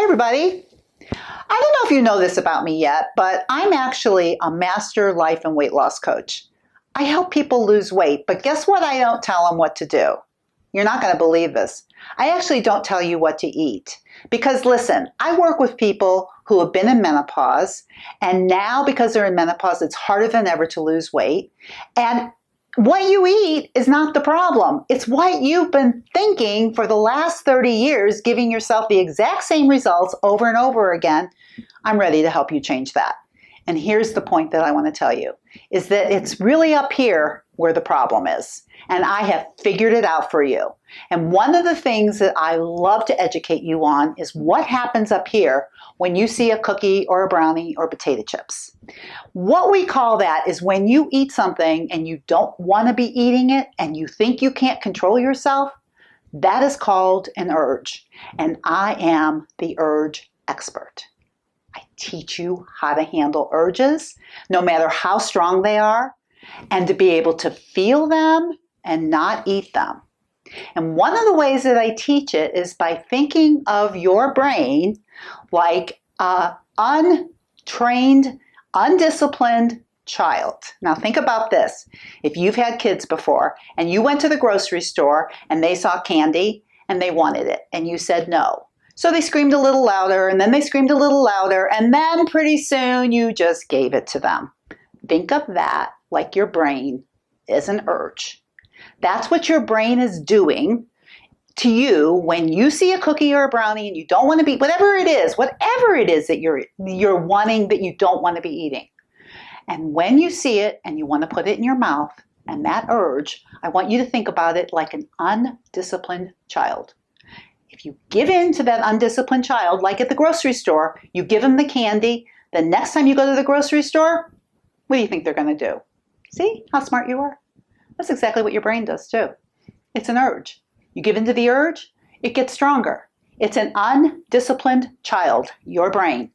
everybody. I don't know if you know this about me yet, but I'm actually a master life and weight loss coach. I help people lose weight, but guess what? I don't tell them what to do. You're not going to believe this. I actually don't tell you what to eat. Because listen, I work with people who have been in menopause, and now because they're in menopause, it's harder than ever to lose weight. And what you eat is not the problem. It's what you've been thinking for the last 30 years, giving yourself the exact same results over and over again. I'm ready to help you change that. And here's the point that I want to tell you, is that it's really up here where the problem is. And I have figured it out for you. And one of the things that I love to educate you on is what happens up here when you see a cookie or a brownie or potato chips. What we call that is when you eat something and you don't want to be eating it and you think you can't control yourself, that is called an urge. And I am the urge expert. I teach you how to handle urges, no matter how strong they are, and to be able to feel them and not eat them. And one of the ways that I teach it is by thinking of your brain like an untrained, undisciplined child. Now think about this. If you've had kids before and you went to the grocery store and they saw candy and they wanted it and you said no. So they screamed a little louder and then they screamed a little louder and then pretty soon you just gave it to them. Think of that like your brain is an urge. That's what your brain is doing to you when you see a cookie or a brownie and you don't want to be, whatever it is that you're wanting that you don't want to be eating. And when you see it and you want to put it in your mouth and that urge, I want you to think about it like an undisciplined child. If you give in to that undisciplined child, like at the grocery store, you give them the candy, the next time you go to the grocery store, what do you think they're going to do? See how smart you are? That's exactly what your brain does too. It's an urge. You give into the urge, it gets stronger. It's an undisciplined child, your brain.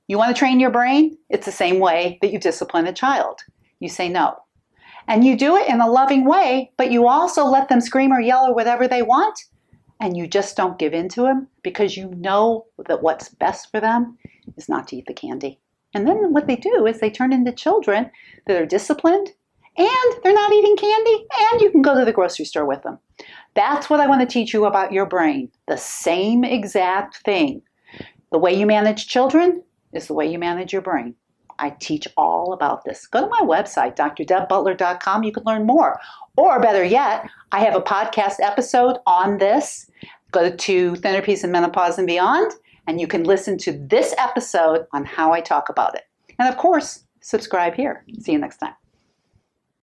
You want to train your brain? It's the same way that you discipline a child. You say no. And you do it in a loving way, but you also let them scream or yell or whatever they want, and you just don't give in to them because you know that what's best for them is not to eat the candy. And then what they do is they turn into children that are disciplined and they're not eating candy and you can go to the grocery store with them. That's what I want to teach you about your brain. The same exact thing. The way you manage children is the way you manage your brain. I teach all about this. Go to my website, drdebbutler.com. You can learn more. Or better yet, I have a podcast episode on this. Go to Thinner Peace and Menopause and Beyond, and you can listen to this episode on how I talk about it. And of course, subscribe here. See you next time.